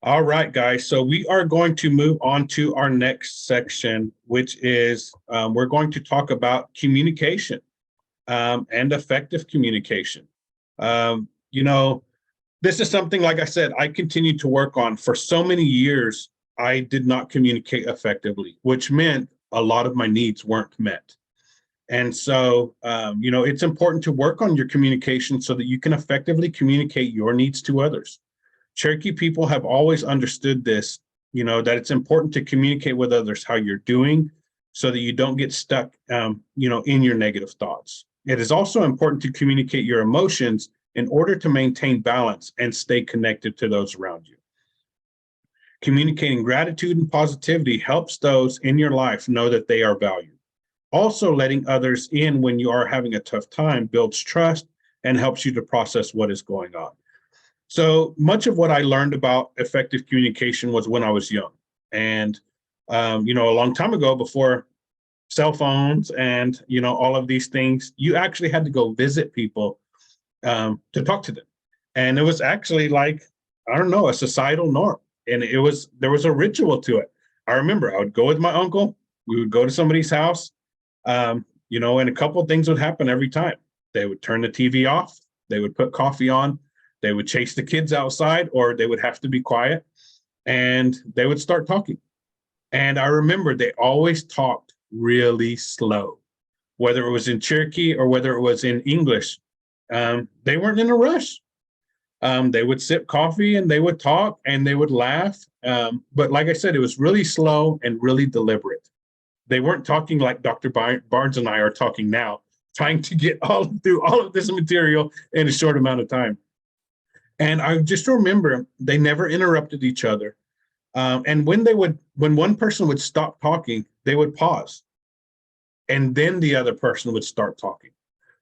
All right, guys. So we are going to move on to our next section, which is we're going to talk about communication and effective communication. You know, this is something, like I said, I continue to work on. For so many years, I did not communicate effectively, which meant a lot of my needs weren't met. And so, it's important to work on your communication so that you can effectively communicate your needs to others. Cherokee people have always understood this, that it's important to communicate with others how you're doing so that you don't get stuck, in your negative thoughts. It is also important to communicate your emotions in order to maintain balance and stay connected to those around you. Communicating gratitude and positivity helps those in your life know that they are valued. Also, letting others in when you are having a tough time builds trust and helps you to process what is going on. So much of what I learned about effective communication was when I was young. And, a long time ago, before cell phones and, all of these things, you actually had to go visit people to talk to them. And it was actually like, I don't know, a societal norm. And there was a ritual to it. I remember I would go with my uncle, we would go to somebody's house, and a couple of things would happen every time. They would turn the TV off, they would put coffee on, they would chase the kids outside, or they would have to be quiet, and they would start talking. And I remember they always talked really slow, whether it was in Cherokee or whether it was in English. They weren't in a rush. They would sip coffee and they would talk and they would laugh. But like I said, it was really slow and really deliberate. They weren't talking like Dr. Barnes and I are talking now, trying to get through all of this material in a short amount of time. And I just remember they never interrupted each other. And when one person would stop talking, they would pause. And then the other person would start talking.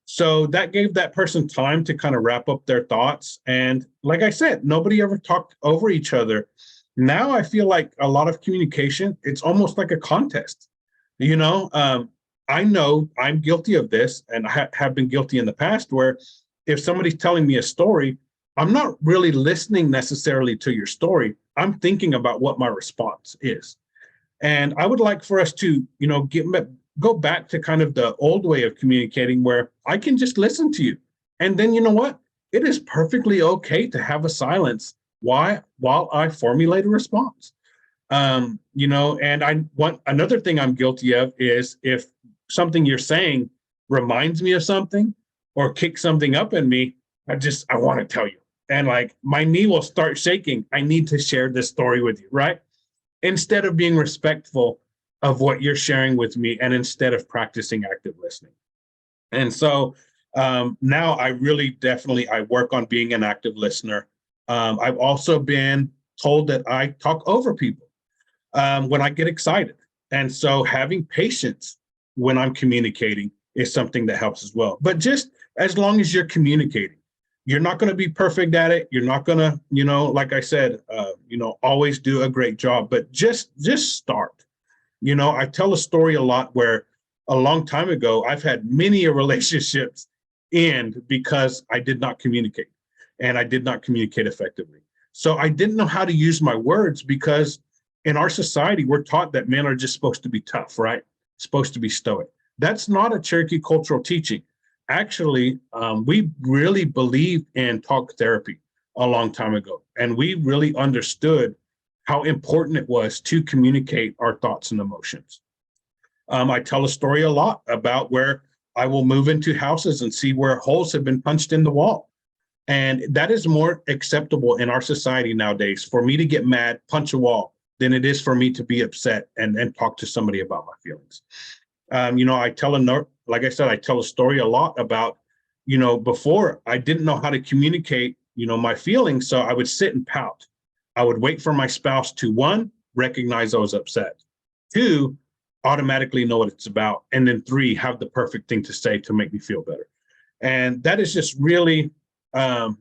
So that gave that person time to kind of wrap up their thoughts. And like I said, nobody ever talked over each other. Now I feel like a lot of communication, it's almost like a contest. I know I'm guilty of this, and I have been guilty in the past, where if somebody's telling me a story, I'm not really listening necessarily to your story. I'm thinking about what my response is. And I would like for us to, go back to kind of the old way of communicating where I can just listen to you. And then, you know what? It is perfectly okay to have a silence while I formulate a response. And I want another thing I'm guilty of is if something you're saying reminds me of something or kicks something up in me, I want to tell you. And like my knee will start shaking. I need to share this story with you, right? Instead of being respectful of what you're sharing with me and instead of practicing active listening. And so now I really definitely, I work on being an active listener. I've also been told that I talk over people when I get excited. And so having patience when I'm communicating is something that helps as well. But just as long as you're communicating, you're not going to be perfect at it. You're not going to, like I said, always do a great job, but just start. I tell a story a lot where a long time ago, I've had many relationships end because I did not communicate and I did not communicate effectively. So I didn't know how to use my words because in our society, we're taught that men are just supposed to be tough, right? Supposed to be stoic. That's not a Cherokee cultural teaching. Actually, we really believed in talk therapy a long time ago, and we really understood how important it was to communicate our thoughts and emotions. I tell a story a lot about where I will move into houses and see where holes have been punched in the wall. And that is more acceptable in our society nowadays for me to get mad, punch a wall, than it is for me to be upset and talk to somebody about my feelings. Like I said, I tell a story a lot about, before I didn't know how to communicate, my feelings. So I would sit and pout. I would wait for my spouse to, one, recognize I was upset, two, automatically know what it's about, and then three, have the perfect thing to say to make me feel better. And that is just really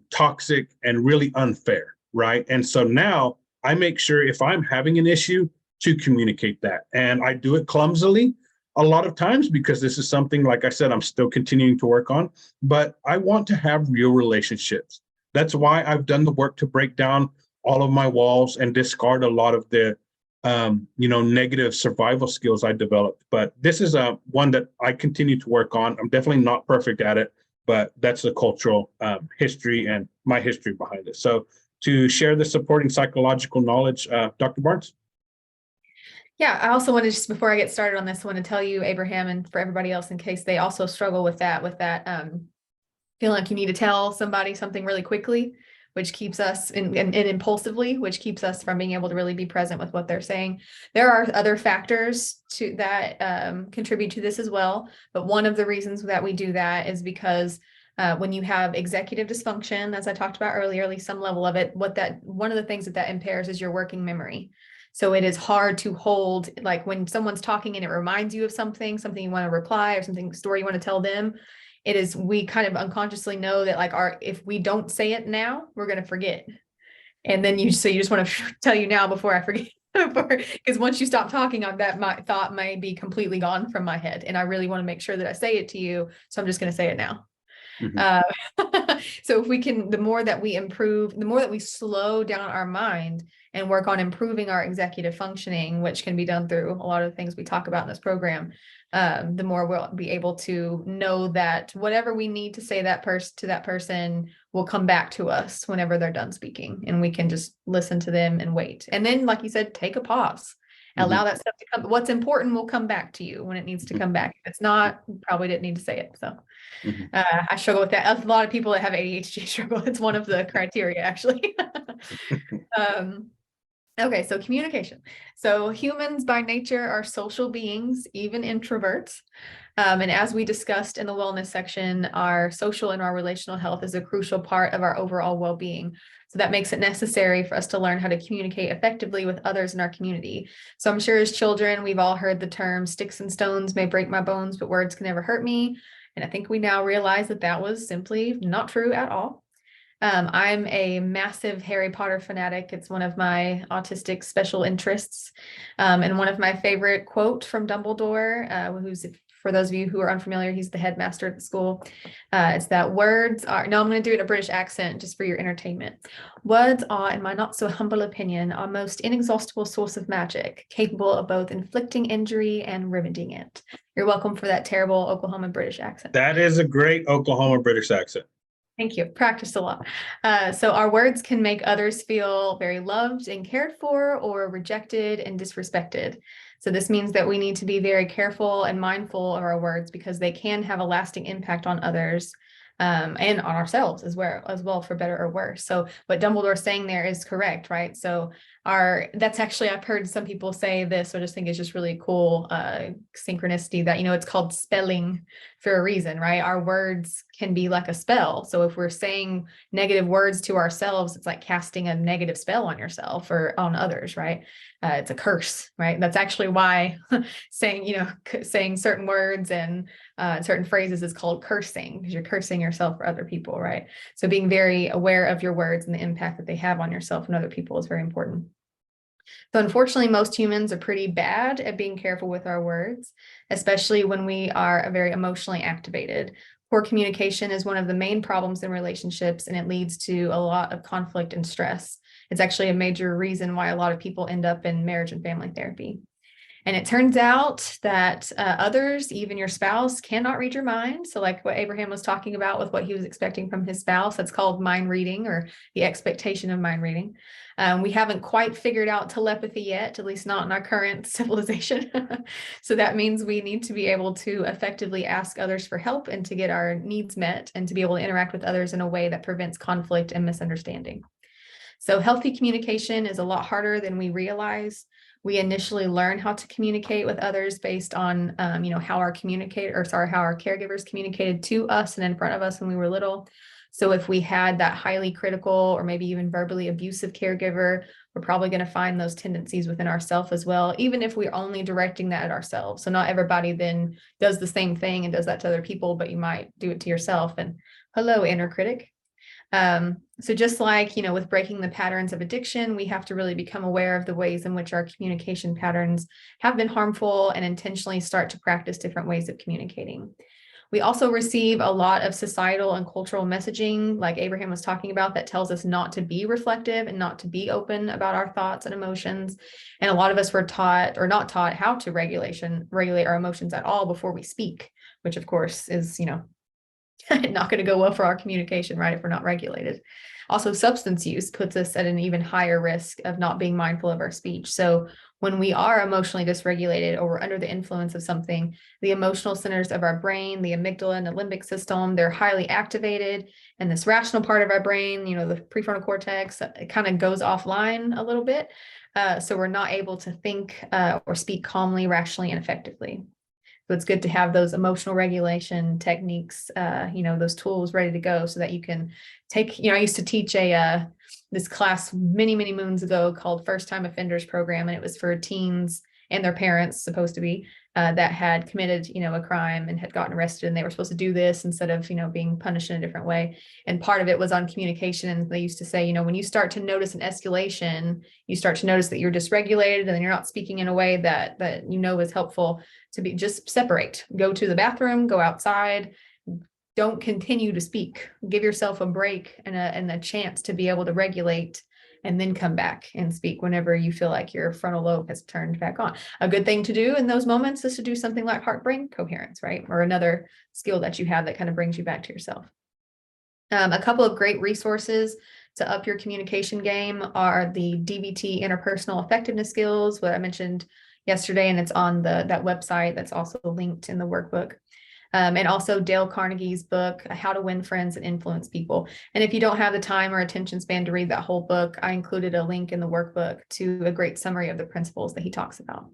toxic and really unfair, right? And so now I make sure if I'm having an issue to communicate that. And I do it clumsily a lot of times because this is something, like I said, I'm still continuing to work on, but I want to have real relationships. That's why I've done the work to break down all of my walls and discard a lot of the negative survival skills I developed. But this is one that I continue to work on. I'm definitely not perfect at it, but that's the cultural history and my history behind it. So to share the supporting psychological knowledge, Dr. Barnes. Yeah, I also want to just, before I get started on this, I want to tell you, Abraham, and for everybody else, in case they also struggle with that feeling like you need to tell somebody something really quickly, which keeps us and impulsively, which keeps us from being able to really be present with what they're saying. There are other factors that contribute to this as well. But one of the reasons that we do that is because when you have executive dysfunction, as I talked about earlier, at least some level of it, one of the things that impairs is your working memory. So it is hard to hold, like when someone's talking and it reminds you of something you want to reply or story you want to tell them. We kind of unconsciously know that if we don't say it now, we're going to forget. And then you just want to tell you now before I forget, because once you stop talking on that, my thought may be completely gone from my head. And I really want to make sure that I say it to you. So I'm just going to say it now. So if we can, the more that we improve, the more that we slow down our mind and work on improving our executive functioning, which can be done through a lot of the things we talk about in this program, the more we'll be able to know that whatever we need to say to that person will come back to us whenever they're done speaking, and we can just listen to them and wait. And then, like you said, take a pause. Allow that stuff to come. What's important will come back to you when it needs to come back. If it's not, you probably didn't need to say it. So I struggle with that. A lot of people that have ADHD struggle. It's one of the criteria, actually. Okay, so communication. So humans by nature are social beings, even introverts. And as we discussed in the wellness section, our social and our relational health is a crucial part of our overall well-being. So that makes it necessary for us to learn how to communicate effectively with others in our community. So I'm sure as children, we've all heard the term sticks and stones may break my bones, but words can never hurt me. And I think we now realize that that was simply not true at all. I'm a massive Harry Potter fanatic. It's one of my autistic special interests. And one of my favorite quote from Dumbledore, who's, for those of you who are unfamiliar, he's the headmaster at the school. It's that words are, no, I'm going to do it in a British accent just for your entertainment. Words are, in my not so humble opinion, our most inexhaustible source of magic, capable of both inflicting injury and riveting it. You're welcome for that terrible Oklahoma British accent. That is a great Oklahoma British accent. Thank you. Practiced a lot. So our words can make others feel very loved and cared for, or rejected and disrespected. So this means that we need to be very careful and mindful of our words, because they can have a lasting impact on others and on ourselves as well, for better or worse. So what Dumbledore's saying there is correct, right? So that's actually, I've heard some people say this, so I just think it's just really cool synchronicity that, it's called spelling for a reason, right? Our words can be like a spell. So if we're saying negative words to ourselves, it's like casting a negative spell on yourself or on others, right? It's a curse, right? That's actually why saying certain words and certain phrases is called cursing, because you're cursing yourself for other people, right? So being very aware of your words and the impact that they have on yourself and other people is very important. So unfortunately, most humans are pretty bad at being careful with our words, especially when we are very emotionally activated. Poor communication is one of the main problems in relationships, and it leads to a lot of conflict and stress. It's actually a major reason why a lot of people end up in marriage and family therapy. And it turns out that others, even your spouse, cannot read your mind. So like what Abraham was talking about with what he was expecting from his spouse, that's called mind reading, or the expectation of mind reading. We haven't quite figured out telepathy yet, at least not in our current civilization. So that means we need to be able to effectively ask others for help and to get our needs met, and to be able to interact with others in a way that prevents conflict and misunderstanding. So healthy communication is a lot harder than we realize. We initially learn how to communicate with others based on, how our caregivers communicated to us and in front of us when we were little. So if we had that highly critical or maybe even verbally abusive caregiver, we're probably going to find those tendencies within ourselves as well, even if we're only directing that at ourselves. So not everybody then does the same thing and does that to other people, but you might do it to yourself. And hello, inner critic. So just like, with breaking the patterns of addiction, we have to really become aware of the ways in which our communication patterns have been harmful and intentionally start to practice different ways of communicating. We also receive a lot of societal and cultural messaging, like Abraham was talking about, that tells us not to be reflective and not to be open about our thoughts and emotions. And a lot of us were taught or not taught how to regulate our emotions at all before we speak, which of course is, not going to go well for our communication, right? If we're not regulated. Also, substance use puts us at an even higher risk of not being mindful of our speech. So when we are emotionally dysregulated or we're under the influence of something, the emotional centers of our brain, the amygdala and the limbic system, they're highly activated. And this rational part of our brain, the prefrontal cortex, it kind of goes offline a little bit. So we're not able to think or speak calmly, rationally, and effectively. So it's good to have those emotional regulation techniques, those tools ready to go so that you can take, I used to teach this class many, many moons ago called First Time Offenders Program. And it was for teens and their parents, supposed to be, that had committed, a crime and had gotten arrested, and they were supposed to do this instead of, being punished in a different way. And part of it was on communication. And they used to say, when you start to notice an escalation, you start to notice that you're dysregulated and then you're not speaking in a way that is helpful, to be just separate, go to the bathroom, go outside, don't continue to speak, give yourself a break and a chance to be able to regulate, and then come back and speak whenever you feel like your frontal lobe has turned back on. A good thing to do in those moments is to do something like heart-brain coherence, right? Or another skill that you have that kind of brings you back to yourself. A couple of great resources to up your communication game are the DBT interpersonal effectiveness skills, what I mentioned yesterday, and it's on that website that's also linked in the workbook. And also Dale Carnegie's book, How to Win Friends and Influence People. And if you don't have the time or attention span to read that whole book, I included a link in the workbook to a great summary of the principles that he talks about.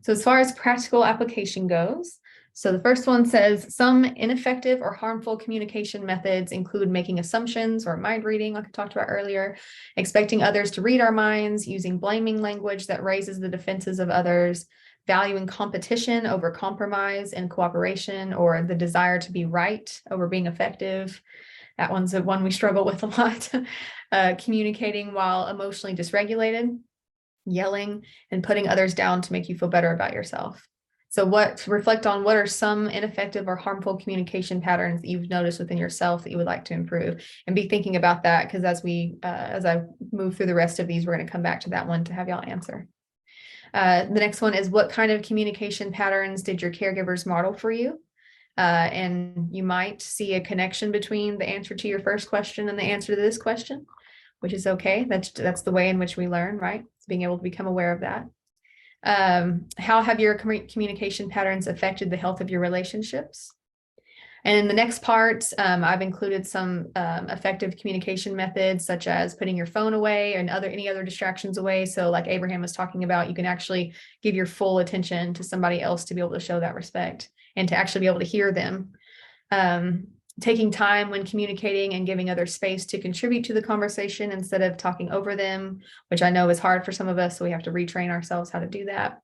So as far as practical application goes, so the first one says some ineffective or harmful communication methods include making assumptions or mind reading, like I talked about earlier, expecting others to read our minds, using blaming language that raises the defenses of others, valuing competition over compromise and cooperation, or the desire to be right over being effective. That one's the one we struggle with a lot. Communicating while emotionally dysregulated, yelling, and putting others down to make you feel better about yourself. So reflect on what are some ineffective or harmful communication patterns that you've noticed within yourself that you would like to improve, and be thinking about that, because as I move through the rest of these, we're going to come back to that one to have y'all answer. The next one is, what kind of communication patterns did your caregivers model for you? And you might see a connection between the answer to your first question and the answer to this question, which is okay. That's the way in which we learn, right? It's being able to become aware of that. How have your communication patterns affected the health of your relationships? And in the next part, I've included some effective communication methods, such as putting your phone away and any other distractions away. So like Abraham was talking about, you can actually give your full attention to somebody else to be able to show that respect and to actually be able to hear them. Taking time when communicating and giving others space to contribute to the conversation instead of talking over them, which I know is hard for some of us, so we have to retrain ourselves how to do that.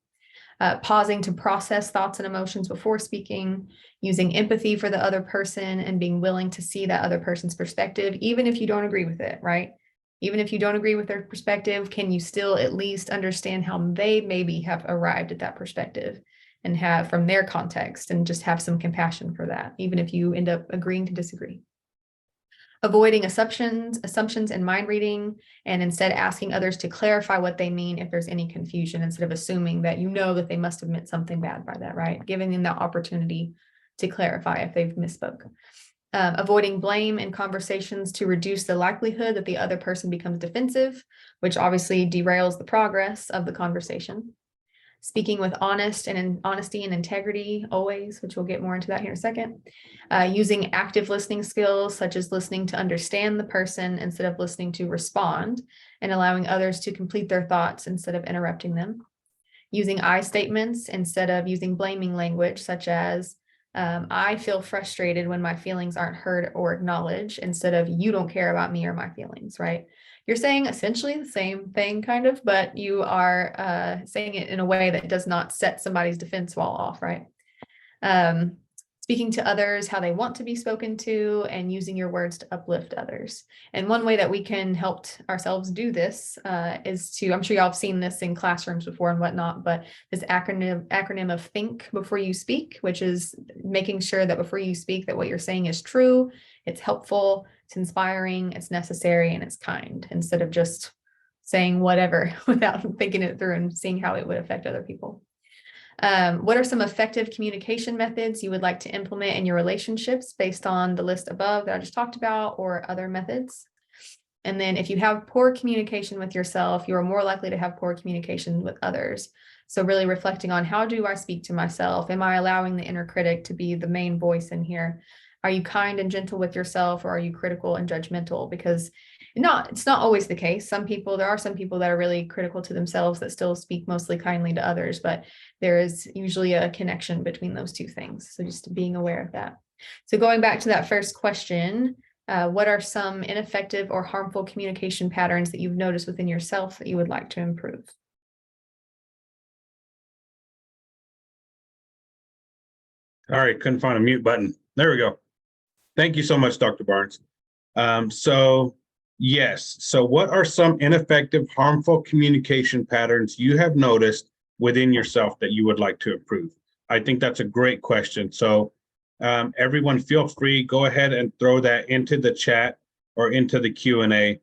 Pausing to process thoughts and emotions before speaking, using empathy for the other person and being willing to see that other person's perspective, even if you don't agree with it, right? Even if you don't agree with their perspective, can you still at least understand how they maybe have arrived at that perspective and have from their context, and just have some compassion for that, even if you end up agreeing to disagree. Avoiding assumptions and mind reading, and instead asking others to clarify what they mean if there's any confusion, instead of assuming that that they must have meant something bad by that, right? Giving them the opportunity to clarify if they've misspoke. Avoiding blame in conversations to reduce the likelihood that the other person becomes defensive, which obviously derails the progress of the conversation. Speaking with honesty and integrity always, which we'll get more into that here in a second. Using active listening skills, such as listening to understand the person instead of listening to respond, and allowing others to complete their thoughts instead of interrupting them. Using I statements instead of using blaming language, such as, I feel frustrated when my feelings aren't heard or acknowledged, instead of you don't care about me or my feelings, right? You're saying essentially the same thing, kind of, but you are saying it in a way that does not set somebody's defense wall off, right? speaking to others how they want to be spoken to, and using your words to uplift others. And one way that we can help ourselves do this is to, I'm sure y'all have seen this in classrooms before and whatnot, but this acronym of think before you speak, which is making sure that before you speak that what you're saying is true, it's helpful, it's inspiring, it's necessary, and it's kind, instead of just saying whatever without thinking it through and seeing how it would affect other people. What are some effective communication methods you would like to implement in your relationships based on the list above that I just talked about, or other methods? And then if you have poor communication with yourself, you are more likely to have poor communication with others. So really reflecting on, how do I speak to myself? Am I allowing the inner critic to be the main voice in here? Are you kind and gentle with yourself, or are you critical and judgmental? Because it's not always the case. There are some people that are really critical to themselves that still speak mostly kindly to others, but there is usually a connection between those two things. So just being aware of that. So going back to that first question, what are some ineffective or harmful communication patterns that you've noticed within yourself that you would like to improve? All right, couldn't find a mute button. There we go. Thank you so much, Dr. Barnes. Yes. So what are some ineffective, harmful communication patterns you have noticed within yourself that you would like to improve? I think that's a great question. So everyone feel free, go ahead and throw that into the chat or into the Q&A.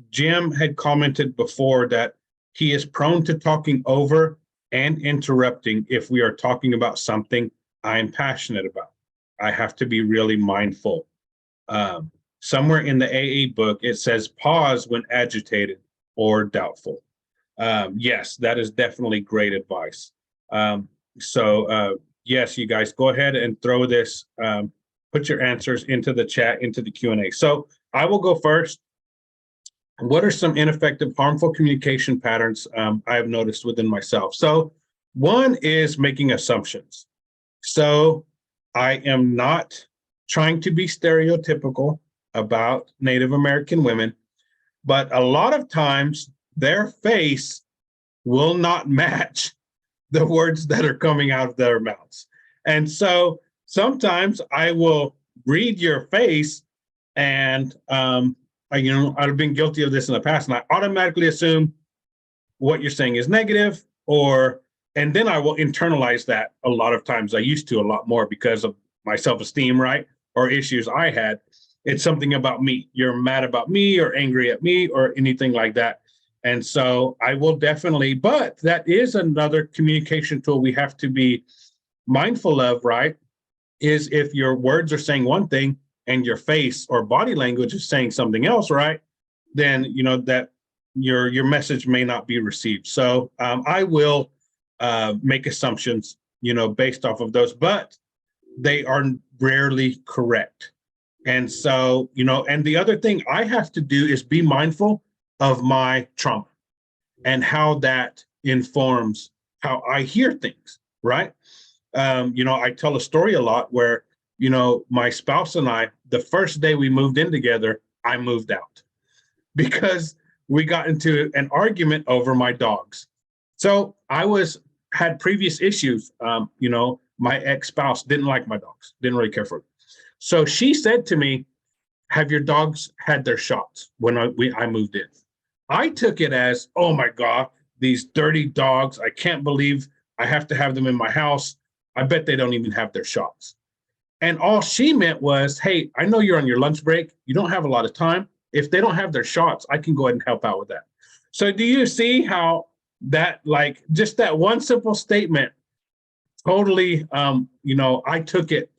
Jim had commented before that he is prone to talking over and interrupting if we are talking about something I'm passionate about. I have to be really mindful. Somewhere in the AA book, it says pause when agitated or doubtful. Yes, that is definitely great advice. Yes, you guys, go ahead and throw this, put your answers into the chat, into the Q&A. So I will go first. What are some ineffective, harmful communication patterns I have noticed within myself? So one is making assumptions. So I am not trying to be stereotypical about Native American women, but a lot of times their face will not match the words that are coming out of their mouths. And so sometimes I will read your face, and I've been guilty of this in the past, and I automatically assume what you're saying is negative, and then I will internalize that a lot of times. I used to a lot more because of my self-esteem, right? Or issues I had. It's something about me. You're mad about me or angry at me or anything like that. And so I will definitely, but that is another communication tool we have to be mindful of, right? Is if your words are saying one thing and your face or body language is saying something else, right? Then, that your message may not be received. So I will make assumptions, based off of those, but they are rarely correct. And so, and the other thing I have to do is be mindful of my trauma and how that informs how I hear things, right? I tell a story a lot where, my spouse and I, the first day we moved in together, I moved out because we got into an argument over my dogs. So I had previous issues. My ex-spouse didn't like my dogs, didn't really care for them. So she said to me, have your dogs had their shots when I moved in? I took it as, oh my God, these dirty dogs. I can't believe I have to have them in my house. I bet they don't even have their shots. And all she meant was, hey, I know you're on your lunch break. You don't have a lot of time. If they don't have their shots, I can go ahead and help out with that. So do you see how that, just that one simple statement, totally, I took it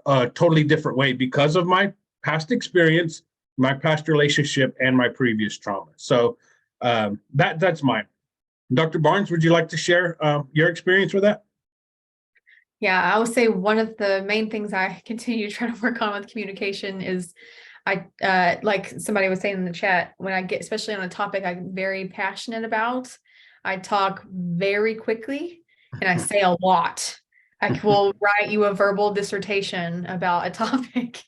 a totally different way because of my past experience, my past relationship, and my previous trauma. So that's mine. Dr. Barnes, would you like to share your experience with that? Yeah, I would say one of the main things I continue trying to work on with communication is like somebody was saying in the chat, when I get, especially on a topic I'm very passionate about, I talk very quickly and I say a lot. I will write you a verbal dissertation about a topic,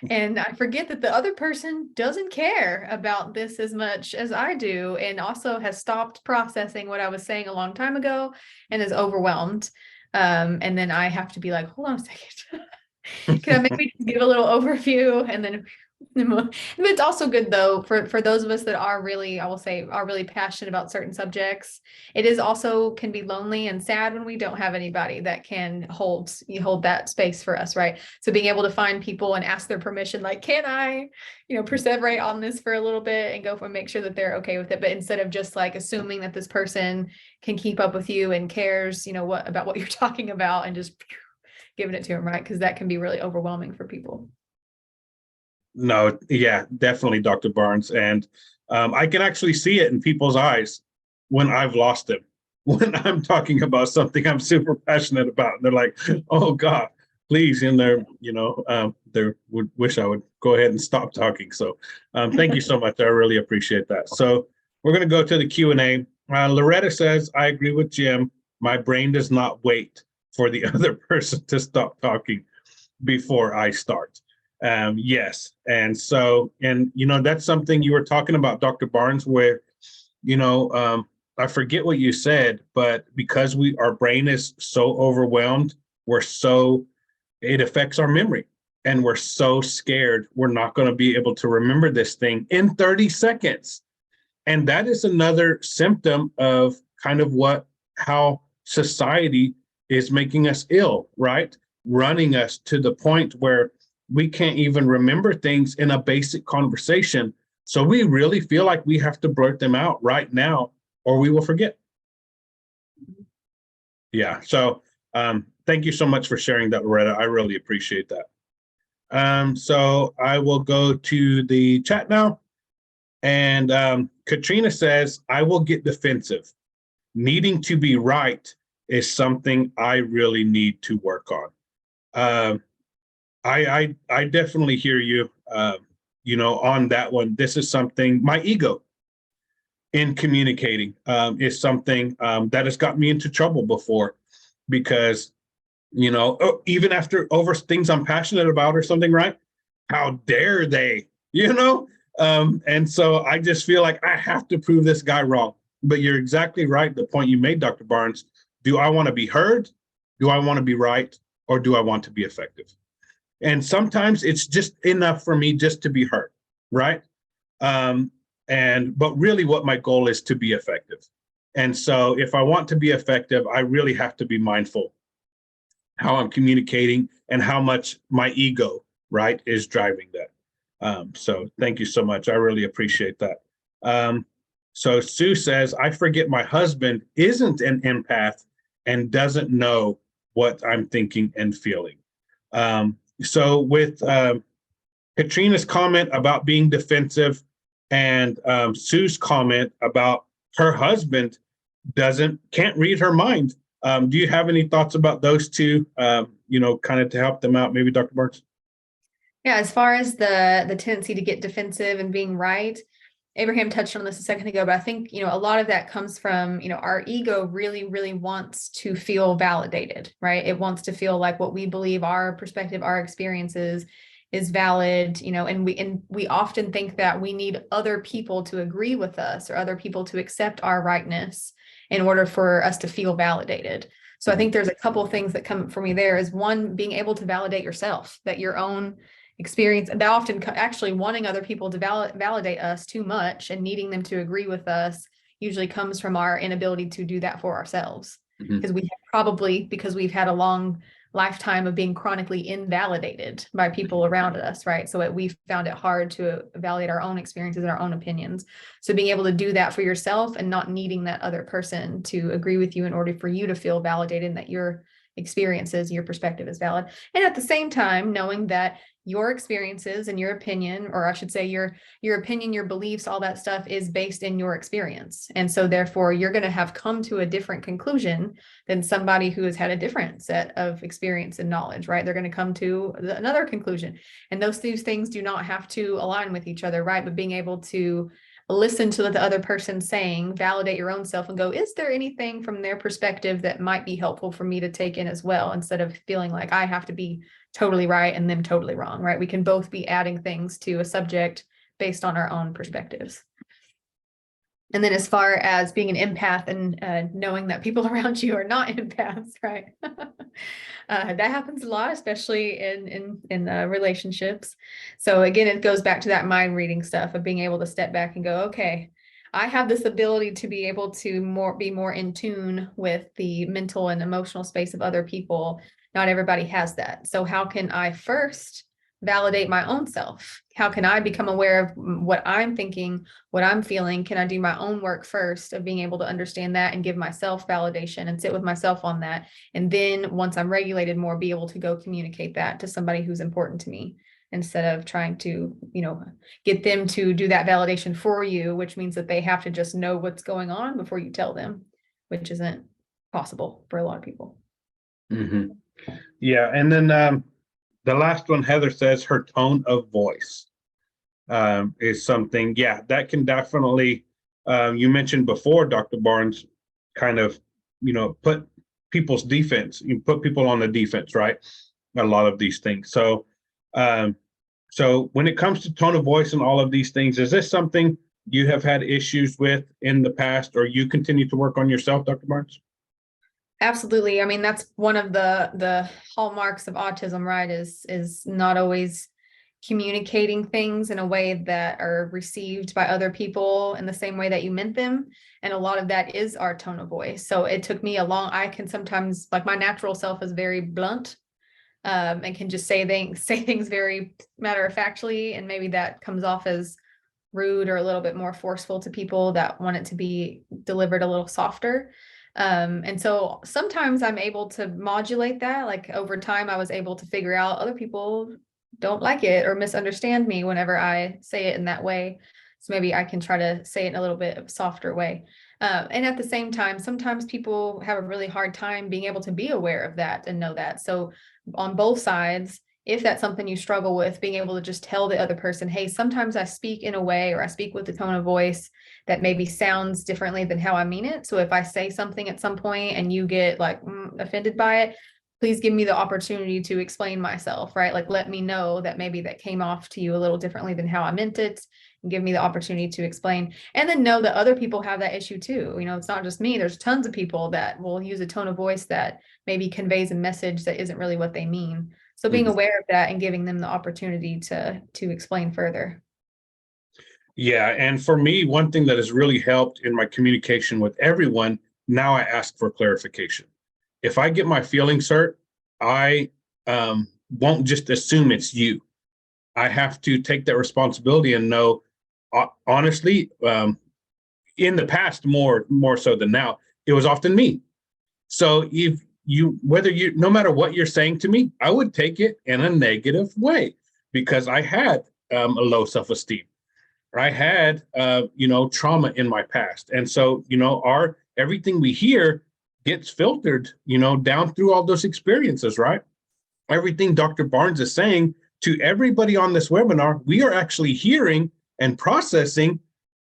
and I forget that the other person doesn't care about this as much as I do, and also has stopped processing what I was saying a long time ago and is overwhelmed. And then I have to be like, hold on a second. Can I maybe just give a little overview and then but it's also good though for those of us that are really, I will say, are really passionate about certain subjects. It is also can be lonely and sad when we don't have anybody that can hold that space for us, right? So being able to find people and ask their permission, like, can I, perseverate on this for a little bit and go for make sure that they're okay with it. But instead of just like assuming that this person can keep up with you and cares, what about what you're talking about and just giving it to them, right? Because that can be really overwhelming for people. No, yeah, definitely, Dr. Barnes. And I can actually see it in people's eyes when I've lost them, when I'm talking about something I'm super passionate about. And they're like, oh God, please. And they would wish I would go ahead and stop talking. So thank you so much. I really appreciate that. So we're going to go to the Q&A. Loretta says, I agree with Jim. My brain does not wait for the other person to stop talking before I start. Yes. And so, that's something you were talking about, Dr. Barnes, where, I forget what you said, but because our brain is so overwhelmed, it affects our memory and we're so scared we're not going to be able to remember this thing in 30 seconds. And that is another symptom of kind of how society is making us ill, right? Running us to the point where we can't even remember things in a basic conversation. So we really feel like we have to blurt them out right now or we will forget. Yeah. So thank you so much for sharing that, Loretta. I really appreciate that. So I will go to the chat now. And Katrina says, I will get defensive. Needing to be right is something I really need to work on. I definitely hear you, on that one. This is something, my ego in communicating is something that has got me into trouble before because, even over things I'm passionate about or something, right? How dare they, And so I just feel like I have to prove this guy wrong. But you're exactly right. The point you made, Dr. Barnes, do I want to be heard? Do I want to be right? Or do I want to be effective? And sometimes it's just enough for me just to be heard, right? But really what my goal is to be effective. And so if I want to be effective, I really have to be mindful how I'm communicating and how much my ego, right, is driving that. So thank you so much. I really appreciate that. So Sue says, I forget my husband isn't an empath and doesn't know what I'm thinking and feeling. So with Katrina's comment about being defensive and Sue's comment about her husband can't read her mind. Do you have any thoughts about those two, kind of to help them out, maybe, Dr. Barnes? Yeah, as far as the tendency to get defensive and being right, Abraham touched on this a second ago, but I think, a lot of that comes from, our ego really, really wants to feel validated, right? It wants to feel like what we believe, our perspective, our experiences is valid, and we often think that we need other people to agree with us or other people to accept our rightness in order for us to feel validated. So I think there's a couple of things that come for me there is one, being able to validate yourself, that your own experience, that often actually wanting other people to validate us too much and needing them to agree with us usually comes from our inability to do that for ourselves. Because because we've had a long lifetime of being chronically invalidated by people around us, right? So we've found it hard to validate our own experiences and our own opinions. So being able to do that for yourself and not needing that other person to agree with you in order for you to feel validated and that your experiences, your perspective is valid. And at the same time, knowing that your experiences and your opinion, or I should say your opinion, your beliefs, all that stuff is based in your experience. And so therefore you're going to have come to a different conclusion than somebody who has had a different set of experience and knowledge, right? They're going to come to another conclusion. And those two things do not have to align with each other, right? But being able to listen to what the other person's saying, validate your own self and go, is there anything from their perspective that might be helpful for me to take in as well, instead of feeling like I have to be totally right and them totally wrong, right? We can both be adding things to a subject based on our own perspectives. And then as far as being an empath and knowing that people around you are not empaths, right? That happens a lot, especially in relationships. So again, it goes back to that mind reading stuff of being able to step back and go, okay, I have this ability to be able to be more in tune with the mental and emotional space of other people. Not everybody has that. So how can I first validate my own self? How can I become aware of what I'm thinking, what I'm feeling? Can I do my own work first of being able to understand that and give myself validation and sit with myself on that? And then once I'm regulated more, be able to go communicate that to somebody who's important to me instead of trying to, get them to do that validation for you, which means that they have to just know what's going on before you tell them, which isn't possible for a lot of people. Mhm. Yeah. And then the last one, Heather says her tone of voice is something, yeah, that can definitely, you mentioned before, Dr. Barnes, kind of, put people's defense, you put people on the defense, right? A lot of these things. So when it comes to tone of voice and all of these things, is this something you have had issues with in the past, or you continue to work on yourself, Dr. Barnes? Absolutely. I mean, that's one of the hallmarks of autism, right? Is not always communicating things in a way that are received by other people in the same way that you meant them. And a lot of that is our tone of voice. So it took me I can sometimes, like, my natural self is very blunt, and can just say things very matter of factly. And maybe that comes off as rude or a little bit more forceful to people that want it to be delivered a little softer. And so sometimes I'm able to modulate that. Like over time, I was able to figure out other people don't like it or misunderstand me whenever I say it in that way. So maybe I can try to say it in a little bit of a softer way. And at the same time, sometimes people have a really hard time being able to be aware of that and know that. So on both sides, if that's something you struggle with, being able to just tell the other person, hey, sometimes I speak in a way or I speak with a tone of voice that maybe sounds differently than how I mean it. So if I say something at some point and you get like offended by it, please give me the opportunity to explain myself, right? Like, let me know that maybe that came off to you a little differently than how I meant it, and give me the opportunity to explain. And then know that other people have that issue too. It's not just me. There's tons of people that will use a tone of voice that maybe conveys a message that isn't really what they mean. So being aware of that and giving them the opportunity to explain further. Yeah, and for me, one thing that has really helped in my communication with everyone, now I ask for clarification. If I get my feelings hurt, I won't just assume it's you. I have to take that responsibility and know, honestly, in the past, more so than now, it was often me. So if no matter what you're saying to me, I would take it in a negative way because I had a low self-esteem. I had, trauma in my past. And so, everything we hear gets filtered, down through all those experiences, right? Everything Dr. Barnes is saying to everybody on this webinar, we are actually hearing and processing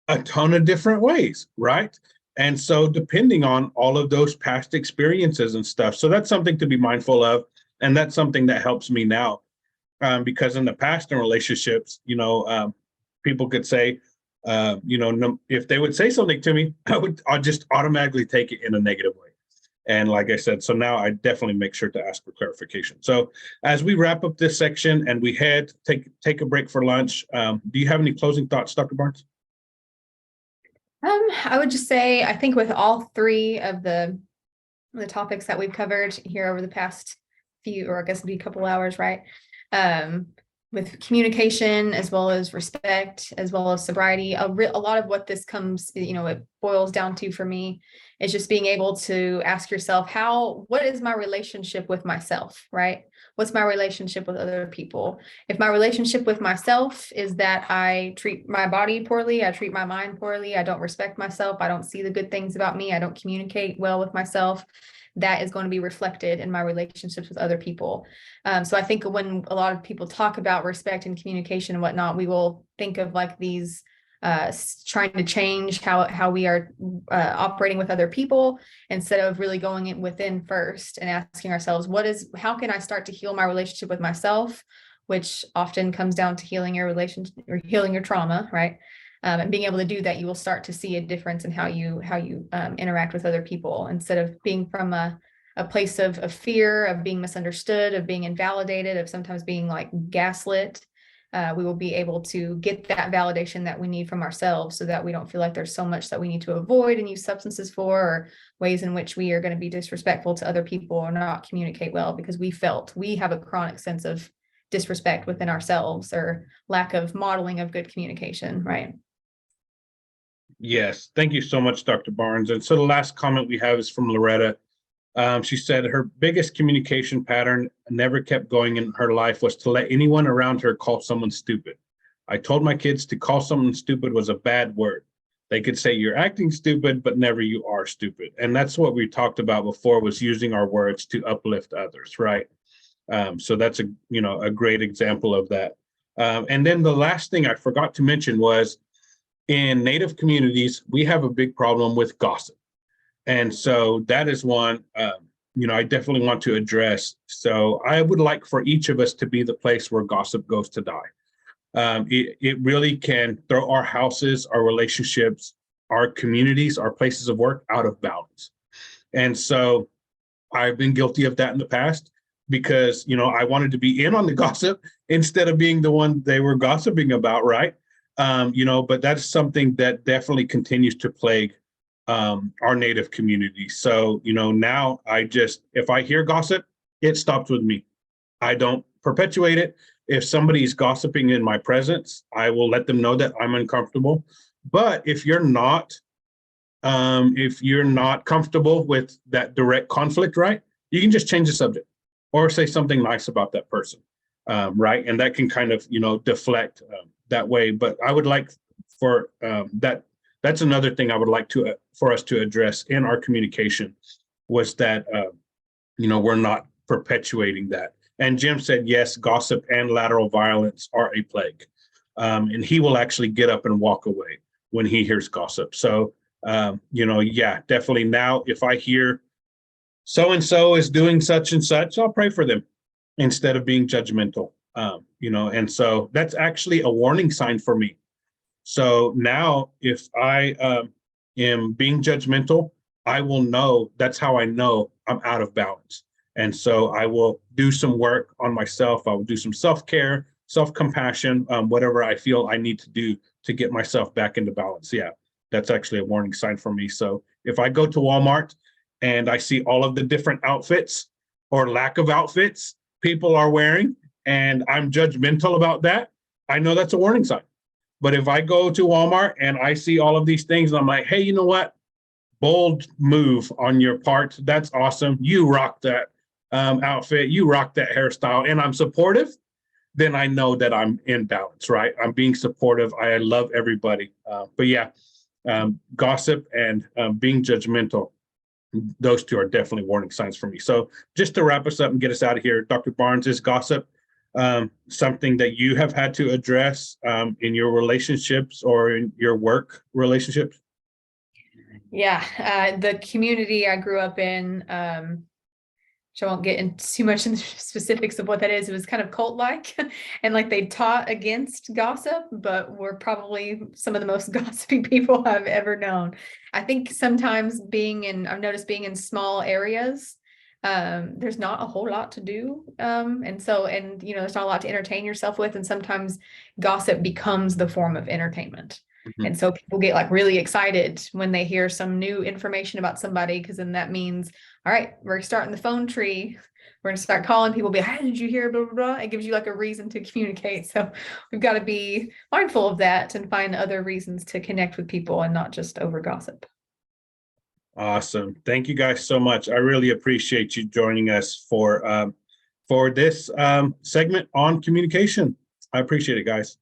a ton of different ways, right? And so depending on all of those past experiences and stuff. So that's something to be mindful of. And that's something that helps me now. Because in the past in relationships, people could say, if they would say something to me, I'll just automatically take it in a negative way. And like I said, so now I definitely make sure to ask for clarification. So as we wrap up this section and we take a break for lunch, do you have any closing thoughts, Dr. Barnes? I would just say, I think with all three of the topics that we've covered here over the past few, or I guess it'd be a couple hours, right? With communication, as well as respect, as well as sobriety, a lot of what this comes, it boils down to for me is just being able to ask yourself, what is my relationship with myself, right? What's my relationship with other people? If my relationship with myself is that I treat my body poorly, I treat my mind poorly, I don't respect myself, I don't see the good things about me, I don't communicate well with myself, that is going to be reflected in my relationships with other people. So I think when a lot of people talk about respect and communication and whatnot, we will think of like these trying to change how we are operating with other people, instead of really going in within first and asking ourselves, how can I start to heal my relationship with myself, which often comes down to healing your relationship or healing your trauma, right? And being able to do that, you will start to see a difference in how you interact with other people, instead of being from a place of fear, of being misunderstood, of being invalidated, of sometimes being like gaslit. We will be able to get that validation that we need from ourselves, so that we don't feel like there's so much that we need to avoid and use substances for, or ways in which we are going to be disrespectful to other people or not communicate well because we have a chronic sense of disrespect within ourselves, or lack of modeling of good communication, right? Yes, thank you so much, Dr. Barnes. And so the last comment we have is from Loretta. She said her biggest communication pattern never kept going in her life was to let anyone around her call someone stupid. I told my kids to call someone stupid was a bad word. They could say you're acting stupid, but never you are stupid. And that's what we talked about before, was using our words to uplift others, right? So that's a great example of that. And then the last thing I forgot to mention was, in Native communities, we have a big problem with gossip. And so that is one, I definitely want to address. So I would like for each of us to be the place where gossip goes to die. It really can throw our houses, our relationships, our communities, our places of work out of balance. And so I've been guilty of that in the past, because, I wanted to be in on the gossip instead of being the one they were gossiping about, right? But that's something that definitely continues to plague our Native community. So, now if I hear gossip, it stops with me. I don't perpetuate it. If somebody's gossiping in my presence, I will let them know that I'm uncomfortable. But if you're not comfortable with that direct conflict, right, you can just change the subject or say something nice about that person, right? And that can kind of, deflect that way. But I would like for that's another thing I would like for us to address in our communication, was that, we're not perpetuating that. And Jim said, yes, gossip and lateral violence are a plague. And he will actually get up and walk away when he hears gossip. So, definitely now, if I hear so-and-so is doing such and such, I'll pray for them instead of being judgmental. And so that's actually a warning sign for me. So now if I am being judgmental, I will know, that's how I know I'm out of balance. And so I will do some work on myself. I will do some self-care, self-compassion, whatever I feel I need to do to get myself back into balance. Yeah, that's actually a warning sign for me. So if I go to Walmart and I see all of the different outfits or lack of outfits people are wearing, and I'm judgmental about that, I know that's a warning sign. But if I go to Walmart and I see all of these things, and I'm like, hey, you know what? Bold move on your part. That's awesome. You rock that outfit. You rock that hairstyle. And I'm supportive. Then I know that I'm in balance, right? I'm being supportive. I love everybody. But yeah, gossip and being judgmental, those two are definitely warning signs for me. So just to wrap us up and get us out of here, Dr. Barnes, is gossip something that you have had to address in your relationships or in your work relationships? Yeah, the community I grew up in, which I won't get into too much in the specifics of what that is. It was kind of cult-like, and like they taught against gossip, but we're probably some of the most gossiping people I've ever known. I think sometimes I've noticed being in small areas, there's not a whole lot to do. There's not a lot to entertain yourself with. And sometimes gossip becomes the form of entertainment. Mhm. And so people get like really excited when they hear some new information about somebody, because then that means, all right, we're starting the phone tree. We're going to start calling people, be, hey, did you hear, blah, blah, blah. It gives you like a reason to communicate. So we've got to be mindful of that and find other reasons to connect with people and not just over gossip. Awesome. Thank you guys so much. I really appreciate you joining us for this segment on communication. I appreciate it, guys.